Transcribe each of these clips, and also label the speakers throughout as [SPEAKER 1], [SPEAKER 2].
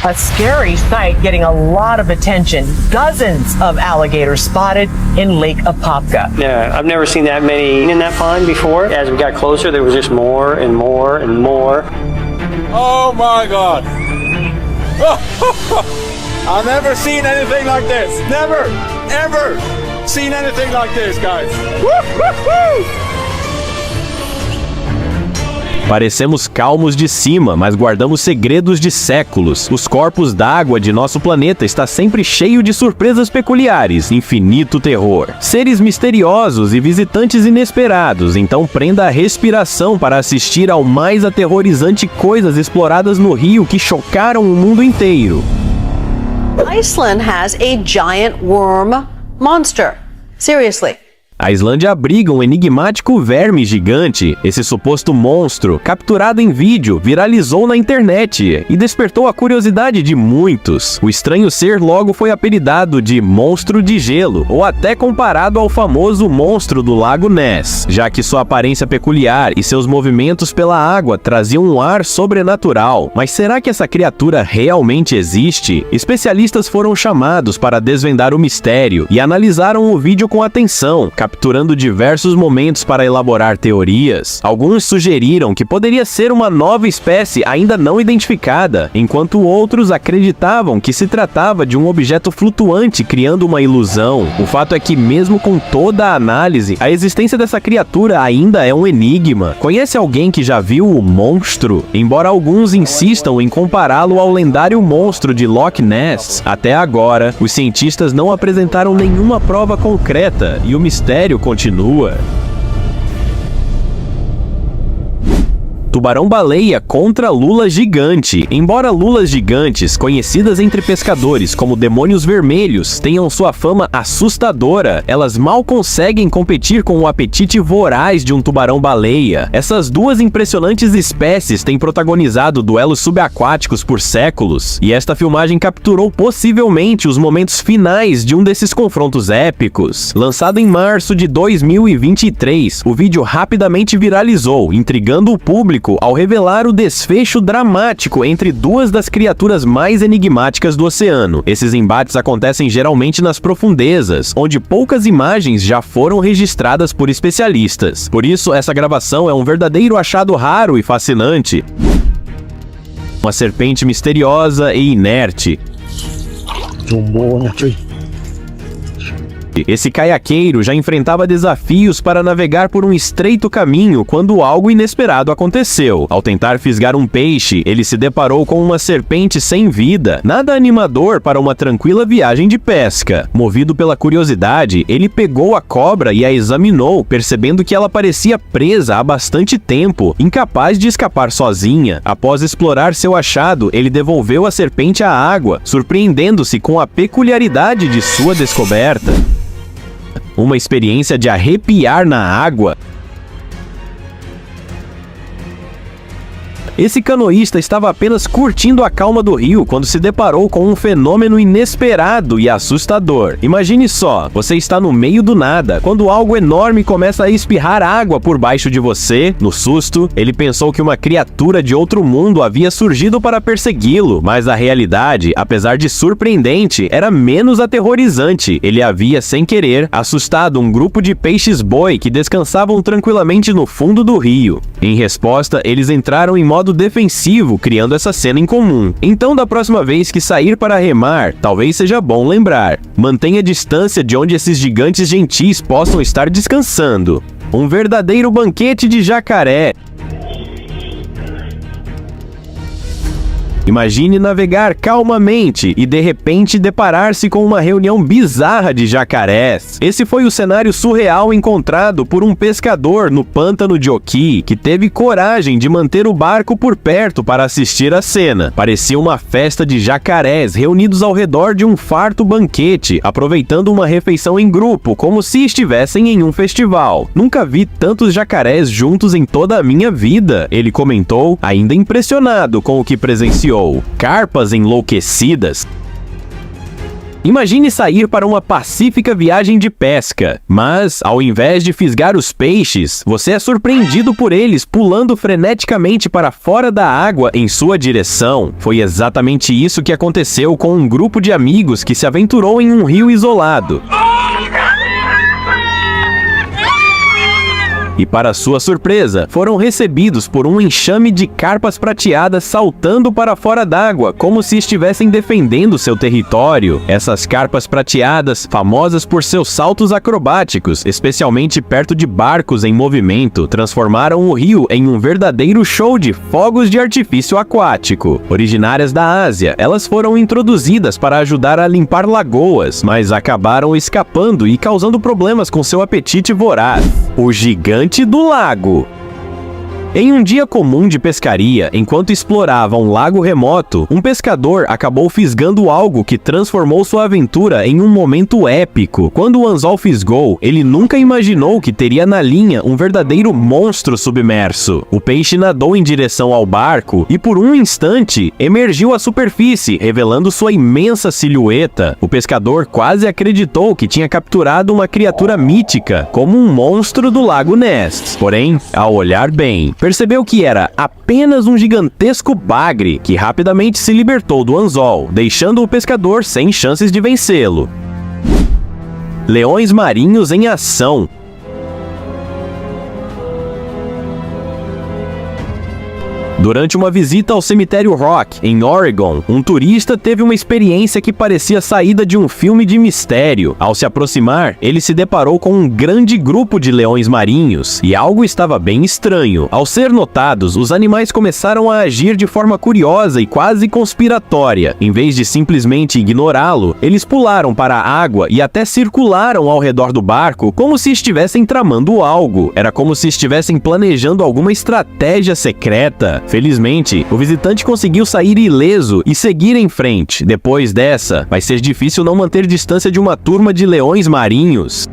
[SPEAKER 1] A scary sight getting a lot of attention. Dozens of alligators spotted in Lake Apopka.
[SPEAKER 2] Yeah, I've never seen that many in that pond before. As we got closer, there was just more and more and more.
[SPEAKER 3] Oh my God. I've never seen anything like this. Never, ever seen anything like this, guys.
[SPEAKER 4] Parecemos calmos de cima, mas guardamos segredos de séculos. Os corpos d'água de nosso planeta está sempre cheio de surpresas peculiares, infinito terror. Seres misteriosos e visitantes inesperados, então prenda a respiração para assistir ao mais aterrorizante coisas exploradas no rio que chocaram o mundo inteiro.
[SPEAKER 5] Iceland has a giant worm monster. Seriously.
[SPEAKER 4] A Islândia abriga um enigmático verme gigante. Esse suposto monstro, capturado em vídeo, viralizou na internet e despertou a curiosidade de muitos. O estranho ser logo foi apelidado de monstro de gelo, ou até comparado ao famoso monstro do Lago Ness, já que sua aparência peculiar e seus movimentos pela água traziam um ar sobrenatural. Mas será que essa criatura realmente existe? Especialistas foram chamados para desvendar o mistério e analisaram o vídeo com atenção, capturando diversos momentos para elaborar teorias. Alguns sugeriram que poderia ser uma nova espécie ainda não identificada, enquanto outros acreditavam que se tratava de um objeto flutuante criando uma ilusão. O fato é que, mesmo com toda a análise, a existência dessa criatura ainda é um enigma. Conhece alguém que já viu o monstro? Embora alguns insistam em compará-lo ao lendário monstro de Loch Ness, até agora, os cientistas não apresentaram nenhuma prova concreta e o mistério continua. Tubarão-baleia contra lula gigante. Embora lulas gigantes, conhecidas entre pescadores como demônios vermelhos, tenham sua fama assustadora, elas mal conseguem competir com o apetite voraz de um tubarão-baleia. Essas duas impressionantes espécies têm protagonizado duelos subaquáticos por séculos, e esta filmagem capturou possivelmente os momentos finais de um desses confrontos épicos. Lançado em março de 2023, o vídeo rapidamente viralizou, intrigando o público ao revelar o desfecho dramático entre duas das criaturas mais enigmáticas do oceano. Esses embates acontecem geralmente nas profundezas, onde poucas imagens já foram registradas por especialistas. Por isso, essa gravação é um verdadeiro achado raro e fascinante. Uma serpente misteriosa e inerte. Esse caiaqueiro já enfrentava desafios para navegar por um estreito caminho quando algo inesperado aconteceu. Ao tentar fisgar um peixe, ele se deparou com uma serpente sem vida, nada animador para uma tranquila viagem de pesca. Movido pela curiosidade, ele pegou a cobra e a examinou, percebendo que ela parecia presa há bastante tempo, incapaz de escapar sozinha. Após explorar seu achado, ele devolveu a serpente à água, surpreendendo-se com a peculiaridade de sua descoberta. Uma experiência de arrepiar na água. Esse canoísta estava apenas curtindo a calma do rio quando se deparou com um fenômeno inesperado e assustador. Imagine só, você está no meio do nada, quando algo enorme começa a espirrar água por baixo de você. No susto, ele pensou que uma criatura de outro mundo havia surgido para persegui-lo, mas a realidade, apesar de surpreendente, era menos aterrorizante. Ele havia, sem querer, assustado um grupo de peixes-boi que descansavam tranquilamente no fundo do rio. Em resposta, eles entraram em modo defensivo, criando essa cena em comum. Então, da próxima vez que sair para remar, talvez seja bom lembrar: mantenha distância de onde esses gigantes gentis possam estar descansando. Um verdadeiro banquete de jacaré. Imagine navegar calmamente e de repente deparar-se com uma reunião bizarra de jacarés. Esse foi o cenário surreal encontrado por um pescador no pântano de Oki, que teve coragem de manter o barco por perto para assistir a cena. Parecia uma festa de jacarés reunidos ao redor de um farto banquete, aproveitando uma refeição em grupo, como se estivessem em um festival. Nunca vi tantos jacarés juntos em toda a minha vida, ele comentou, ainda impressionado com o que presenciou. Carpas enlouquecidas. Imagine sair para uma pacífica viagem de pesca, mas, ao invés de fisgar os peixes, você é surpreendido por eles pulando freneticamente para fora da água em sua direção. Foi exatamente isso que aconteceu com um grupo de amigos que se aventurou em um rio isolado. E para sua surpresa, foram recebidos por um enxame de carpas prateadas saltando para fora d'água, como se estivessem defendendo seu território. Essas carpas prateadas, famosas por seus saltos acrobáticos, especialmente perto de barcos em movimento, transformaram o rio em um verdadeiro show de fogos de artifício aquático. Originárias da Ásia, elas foram introduzidas para ajudar a limpar lagoas, mas acabaram escapando e causando problemas com seu apetite voraz. O gigante do lago. Em um dia comum de pescaria, enquanto explorava um lago remoto, um pescador acabou fisgando algo que transformou sua aventura em um momento épico. Quando o anzol fisgou, ele nunca imaginou que teria na linha um verdadeiro monstro submerso. O peixe nadou em direção ao barco e, por um instante, emergiu à superfície, revelando sua imensa silhueta. O pescador quase acreditou que tinha capturado uma criatura mítica, como um monstro do Lago Ness. Porém, ao olhar bem, percebeu que era apenas um gigantesco bagre que rapidamente se libertou do anzol, deixando o pescador sem chances de vencê-lo. Leões marinhos em ação. Durante uma visita ao cemitério Rock, em Oregon, um turista teve uma experiência que parecia saída de um filme de mistério. Ao se aproximar, ele se deparou com um grande grupo de leões marinhos, e algo estava bem estranho. Ao ser notados, os animais começaram a agir de forma curiosa e quase conspiratória. Em vez de simplesmente ignorá-lo, eles pularam para a água e até circularam ao redor do barco como se estivessem tramando algo. Era como se estivessem planejando alguma estratégia secreta. Felizmente, o visitante conseguiu sair ileso e seguir em frente. Depois dessa, vai ser difícil não manter distância de uma turma de leões marinhos.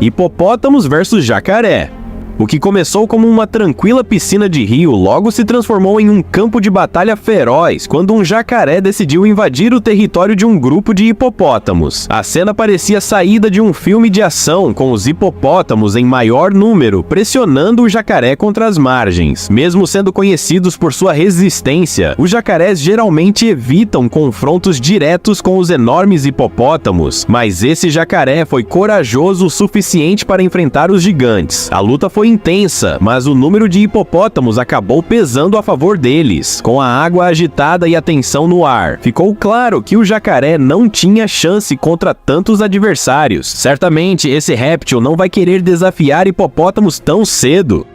[SPEAKER 4] Hipopótamos versus jacaré. O que começou como uma tranquila piscina de rio logo se transformou em um campo de batalha feroz quando um jacaré decidiu invadir o território de um grupo de hipopótamos. A cena parecia saída de um filme de ação, com os hipopótamos em maior número pressionando o jacaré contra as margens. Mesmo sendo conhecidos por sua resistência, os jacarés geralmente evitam confrontos diretos com os enormes hipopótamos, mas esse jacaré foi corajoso o suficiente para enfrentar os gigantes. A luta foi intensa, mas o número de hipopótamos acabou pesando a favor deles. Com a água agitada e a tensão no ar, ficou claro que o jacaré não tinha chance contra tantos adversários. Certamente, esse réptil não vai querer desafiar hipopótamos tão cedo.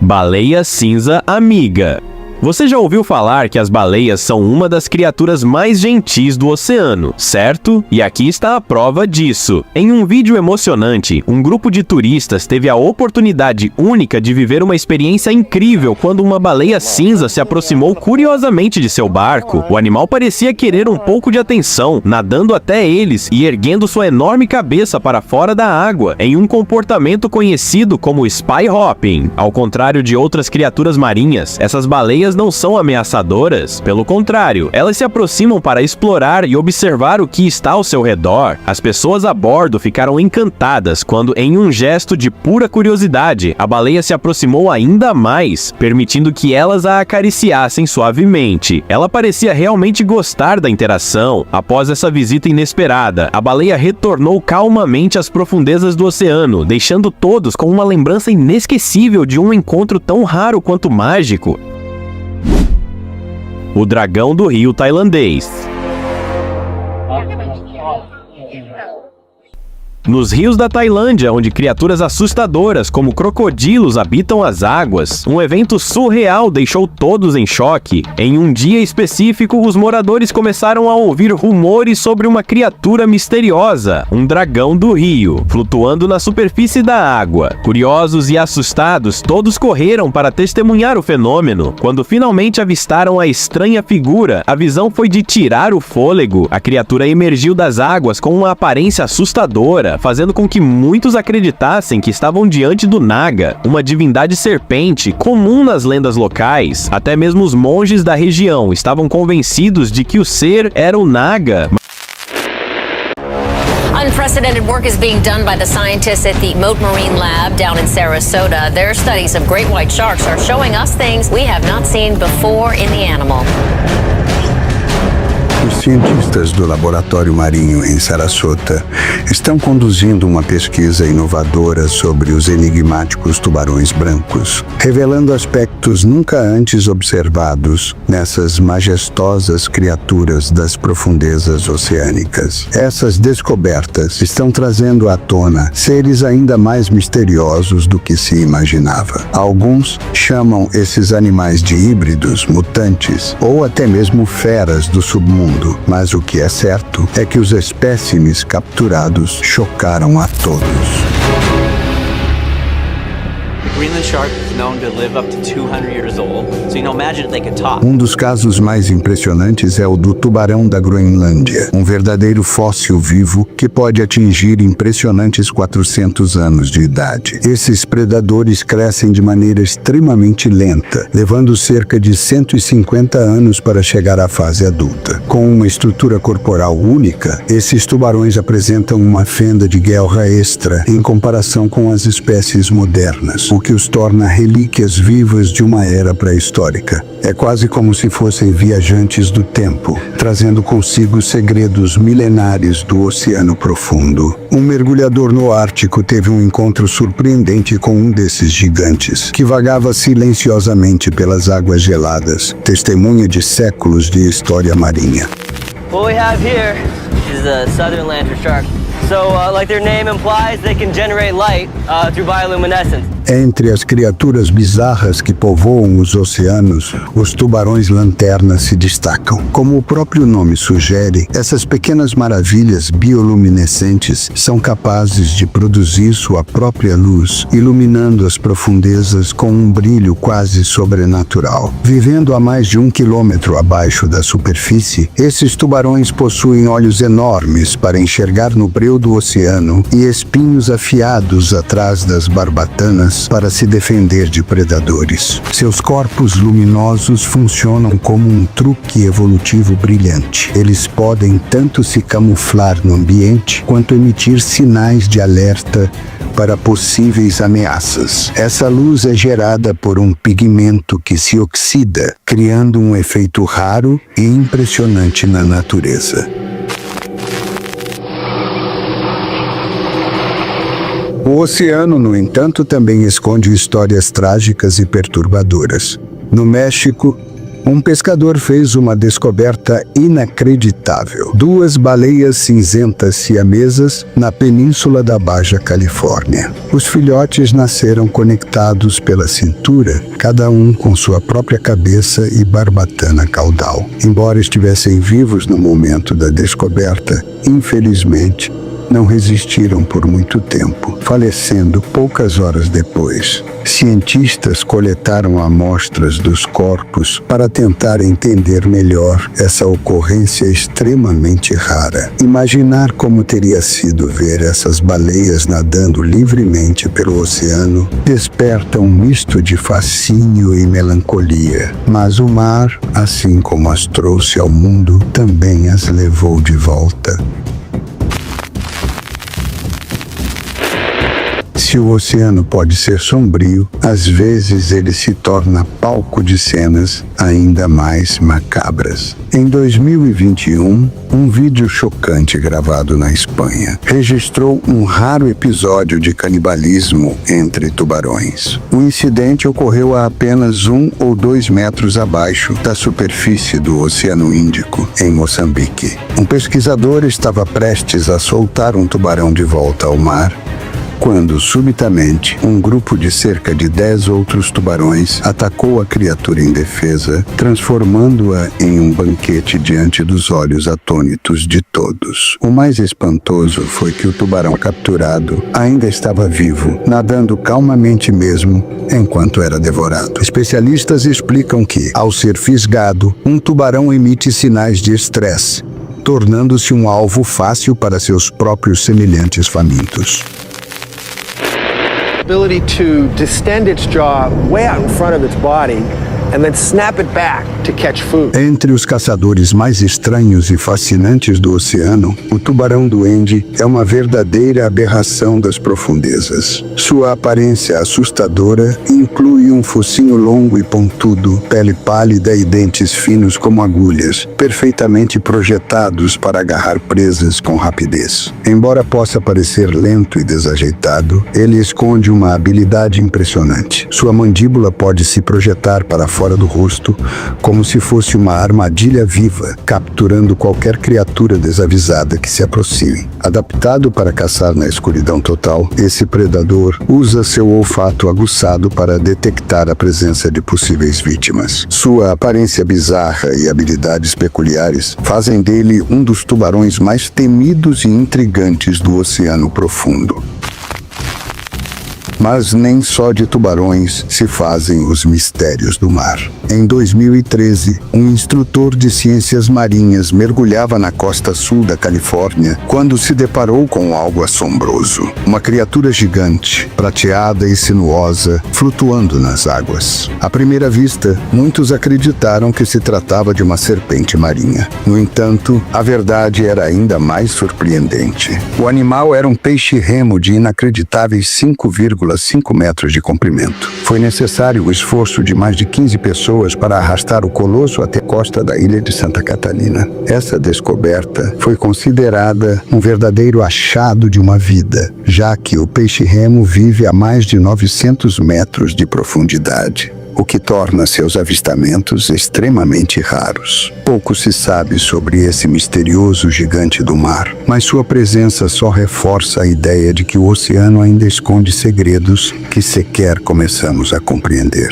[SPEAKER 4] Baleia cinza amiga. Você já ouviu falar que as baleias são uma das criaturas mais gentis do oceano, certo? E aqui está a prova disso. Em um vídeo emocionante, um grupo de turistas teve a oportunidade única de viver uma experiência incrível quando uma baleia cinza se aproximou curiosamente de seu barco. O animal parecia querer um pouco de atenção, nadando até eles e erguendo sua enorme cabeça para fora da água, em um comportamento conhecido como spy hopping. Ao contrário de outras criaturas marinhas, essas baleias não são ameaçadoras. Pelo contrário, elas se aproximam para explorar e observar o que está ao seu redor. As pessoas a bordo ficaram encantadas quando, em um gesto de pura curiosidade, a baleia se aproximou ainda mais, permitindo que elas a acariciassem suavemente. Ela parecia realmente gostar da interação. Após essa visita inesperada, a baleia retornou calmamente às profundezas do oceano, deixando todos com uma lembrança inesquecível de um encontro tão raro quanto mágico. O dragão do rio tailandês. Nos rios da Tailândia, onde criaturas assustadoras como crocodilos habitam as águas, um evento surreal deixou todos em choque. Em um dia específico, os moradores começaram a ouvir rumores sobre uma criatura misteriosa, um dragão do rio, flutuando na superfície da água. Curiosos e assustados, todos correram para testemunhar o fenômeno. Quando finalmente avistaram a estranha figura, a visão foi de tirar o fôlego. A criatura emergiu das águas com uma aparência assustadora, fazendo com que muitos acreditassem que estavam diante do Naga, uma divindade serpente comum nas lendas locais. Até mesmo os monges da região estavam convencidos de que o ser era o Naga.
[SPEAKER 6] Unprecedented work is being done by the scientists at the Moat Marine Lab down in Sarasota. Their studies of great white sharks are showing us things we have not seen before in the animal.
[SPEAKER 7] Os cientistas do Laboratório Marinho em Sarasota estão conduzindo uma pesquisa inovadora sobre os enigmáticos tubarões brancos, revelando aspectos nunca antes observados nessas majestosas criaturas das profundezas oceânicas. Essas descobertas estão trazendo à tona seres ainda mais misteriosos do que se imaginava. Alguns chamam esses animais de híbridos, mutantes ou até mesmo feras do submundo. Mas o que é certo é que os espécimes capturados chocaram a todos.
[SPEAKER 8] Greenland shark is known to live up to 200 years old, so you know, imagine if they could talk.
[SPEAKER 7] Um dos casos mais impressionantes é o do tubarão da Groenlândia, um verdadeiro fóssil vivo que pode atingir impressionantes 400 anos de idade. Esses predadores crescem de maneira extremamente lenta, levando cerca de 150 anos para chegar à fase adulta. Com uma estrutura corporal única, esses tubarões apresentam uma fenda de guelra extra em comparação com as espécies modernas, o que os torna relíquias vivas de uma era pré-histórica. É quase como se fossem viajantes do tempo, trazendo consigo segredos milenares do oceano profundo. Um mergulhador no Ártico teve um encontro surpreendente com um desses gigantes, que vagava silenciosamente pelas águas geladas, testemunha de séculos de história marinha.
[SPEAKER 9] What we have here is a southern lantern shark. So, like their name implies, they can generate light through bioluminescence.
[SPEAKER 7] Entre as criaturas bizarras que povoam os oceanos, os tubarões-lanterna se destacam. Como o próprio nome sugere, essas pequenas maravilhas bioluminescentes são capazes de produzir sua própria luz, iluminando as profundezas com um brilho quase sobrenatural. Vivendo a mais de 1 quilômetro abaixo da superfície, esses tubarões possuem olhos enormes para enxergar no breu do oceano e espinhos afiados atrás das barbatanas para se defender de predadores. Seus corpos luminosos funcionam como um truque evolutivo brilhante. Eles podem tanto se camuflar no ambiente quanto emitir sinais de alerta para possíveis ameaças. Essa luz é gerada por um pigmento que se oxida, criando um efeito raro e impressionante na natureza. O oceano, no entanto, também esconde histórias trágicas e perturbadoras. No México, um pescador fez uma descoberta inacreditável. 2 baleias cinzentas siamesas na península da Baja Califórnia. Os filhotes nasceram conectados pela cintura, cada um com sua própria cabeça e barbatana caudal. Embora estivessem vivos no momento da descoberta, infelizmente, não resistiram por muito tempo, falecendo poucas horas depois. Cientistas coletaram amostras dos corpos para tentar entender melhor essa ocorrência extremamente rara. Imaginar como teria sido ver essas baleias nadando livremente pelo oceano desperta um misto de fascínio e melancolia. Mas o mar, assim como as trouxe ao mundo, também as levou de volta. Se o oceano pode ser sombrio, às vezes ele se torna palco de cenas ainda mais macabras. Em 2021, um vídeo chocante gravado na Espanha registrou um raro episódio de canibalismo entre tubarões. O incidente ocorreu a apenas 1 ou 2 metros abaixo da superfície do Oceano Índico, em Moçambique. Um pesquisador estava prestes a soltar um tubarão de volta ao mar, quando, subitamente, um grupo de cerca de 10 outros tubarões atacou a criatura indefesa, transformando-a em um banquete diante dos olhos atônitos de todos. O mais espantoso foi que o tubarão capturado ainda estava vivo, nadando calmamente mesmo, enquanto era devorado. Especialistas explicam que, ao ser fisgado, um tubarão emite sinais de estresse, tornando-se um alvo fácil para seus próprios semelhantes famintos.
[SPEAKER 10] Ability to distend its jaw way out in front of its body
[SPEAKER 3] and then snap it back to catch food.
[SPEAKER 7] Entre os caçadores mais estranhos e fascinantes do oceano, o tubarão-duende é uma verdadeira aberração das profundezas. Sua aparência assustadora inclui um focinho longo e pontudo, pele pálida e dentes finos como agulhas, perfeitamente projetados para agarrar presas com rapidez. Embora possa parecer lento e desajeitado, ele esconde uma habilidade impressionante. Sua mandíbula pode se projetar para fora do rosto, como se fosse uma armadilha viva, capturando qualquer criatura desavisada que se aproxime. Adaptado para caçar na escuridão total, esse predador usa seu olfato aguçado para detectar a presença de possíveis vítimas. Sua aparência bizarra e habilidades peculiares fazem dele um dos tubarões mais temidos e intrigantes do oceano profundo. Mas nem só de tubarões se fazem os mistérios do mar. Em 2013, um instrutor de ciências marinhas mergulhava na costa sul da Califórnia quando se deparou com algo assombroso. Uma criatura gigante, prateada e sinuosa, flutuando nas águas. À primeira vista, muitos acreditaram que se tratava de uma serpente marinha. No entanto, a verdade era ainda mais surpreendente. O animal era um peixe-remo de inacreditáveis 5,5 metros de comprimento. Foi necessário o esforço de mais de 15 pessoas para arrastar o colosso até a costa da ilha de Santa Catarina. Essa descoberta foi considerada um verdadeiro achado de uma vida, já que o peixe-remo vive a mais de 900 metros de profundidade, o que torna seus avistamentos extremamente raros. Pouco se sabe sobre esse misterioso gigante do mar, mas sua presença só reforça a ideia de que o oceano ainda esconde segredos que sequer começamos a compreender.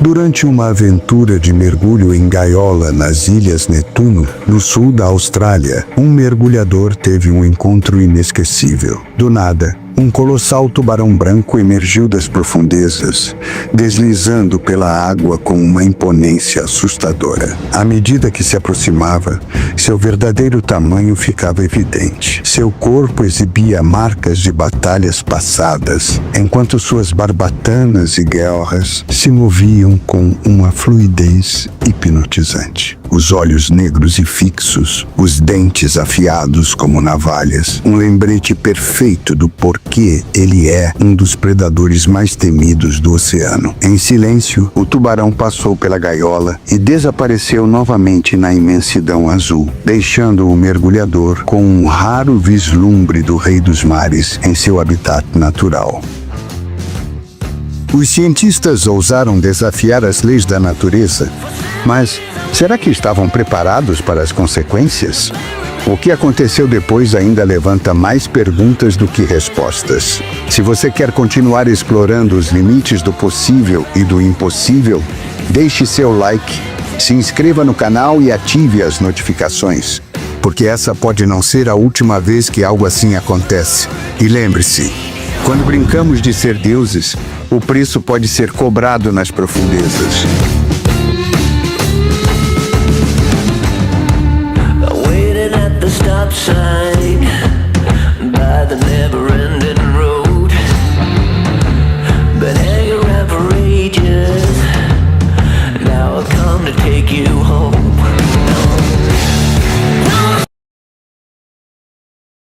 [SPEAKER 7] Durante uma aventura de mergulho em gaiola nas Ilhas Netuno, no sul da Austrália, um mergulhador teve um encontro inesquecível. Do nada, um colossal tubarão branco emergiu das profundezas, deslizando pela água com uma imponência assustadora. À medida que se aproximava, seu verdadeiro tamanho ficava evidente. Seu corpo exibia marcas de batalhas passadas, enquanto suas barbatanas e guelras se moviam com uma fluidez hipnotizante. Os olhos negros e fixos, os dentes afiados como navalhas, um lembrete perfeito do porquê ele é um dos predadores mais temidos do oceano. Em silêncio, o tubarão passou pela gaiola e desapareceu novamente na imensidão azul, deixando o mergulhador com um raro vislumbre do rei dos mares em seu habitat natural. Os cientistas ousaram desafiar as leis da natureza, mas será que estavam preparados para as consequências? O que aconteceu depois ainda levanta mais perguntas do que respostas. Se você quer continuar explorando os limites do possível e do impossível, deixe seu like, se inscreva no canal e ative as notificações, porque essa pode não ser a última vez que algo assim acontece. E lembre-se, quando brincamos de ser deuses, o preço pode ser cobrado nas profundezas.
[SPEAKER 10] Waiting at the stop sign by the